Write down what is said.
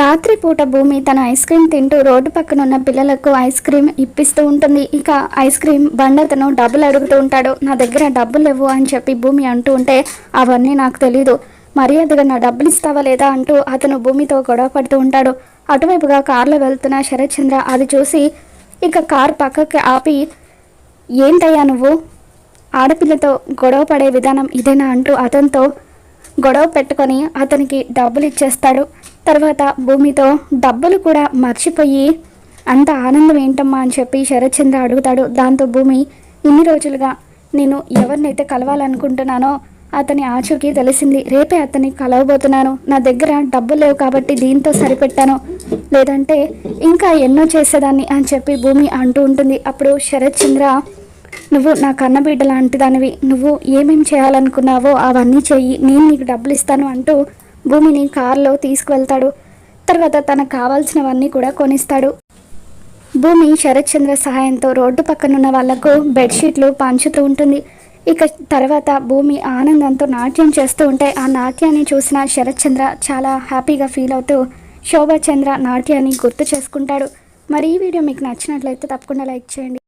రాత్రిపూట భూమి తన ఐస్ క్రీమ్ తింటూ రోడ్డు పక్కన ఉన్న పిల్లలకు ఐస్ క్రీమ్ ఇప్పిస్తూ ఉంటుంది. ఇక ఐస్ క్రీమ్ బండతను డబ్బులు అడుగుతూ ఉంటాడు. నా దగ్గర డబ్బులు లేవు అని చెప్పి భూమి అంటూ ఉంటే, అవన్నీ నాకు తెలీదు, మర్యాదగా నా డబ్బులు ఇస్తావా లేదా అంటూ అతను భూమితో గొడవ పడుతూ ఉంటాడు. అటువైపుగా కారులో వెళ్తున్న శరత్ చంద్ర అది చూసి ఇక కారు పక్కకి ఆపి, ఏంటయ్యా నువ్వు ఆడపిల్లతో గొడవ పడే విధానం ఇదేనా అంటూ అతనితో గొడవ పెట్టుకొని అతనికి డబ్బులు ఇచ్చేస్తాడు. తర్వాత భూమితో డబ్బులు కూడా మర్చిపోయి అంత ఆనందం ఏంటమ్మా అని చెప్పి శరత్ చంద్ర అడుగుతాడు. దాంతో భూమి, ఇన్ని రోజులుగా నేను ఎవరినైతే కలవాలనుకుంటున్నానో అతని ఆచూకీ తెలిసింది, రేపే అతన్ని కలవబోతున్నాను, నా దగ్గర డబ్బులు లేవు కాబట్టి దీంతో సరిపెట్టాను, లేదంటే ఇంకా ఎన్నో చేసేదాన్ని అని చెప్పి భూమి అంటూ ఉంటుంది. అప్పుడు శరత్ చంద్ర, నువ్వు నా కన్నబిడ్డ లాంటి దానివి, నువ్వు ఏమేమి చేయాలనుకున్నావో అవన్నీ చెయ్యి, నేను నీకు డబ్బులు ఇస్తాను అంటూ భూమిని కారులో తీసుకువెళ్తాడు. తర్వాత తనకు కావాల్సినవన్నీ కూడా కొనిస్తాడు. భూమి శరత్ చంద్ర సహాయంతో రోడ్డు పక్కనున్న వాళ్లకు బెడ్షీట్లు పంచుతూ ఉంటుంది. ఇక తర్వాత భూమి ఆనందంతో నాట్యం చేస్తూ ఉంటే ఆ నాట్యాన్ని చూసిన శరత్ చంద్ర చాలా హ్యాపీగా ఫీల్ అవుతూ శోభా చంద్ర నాట్యాన్ని గుర్తు చేసుకుంటాడు. మరి ఈ వీడియో మీకు నచ్చినట్లయితే తప్పకుండా లైక్ చేయండి.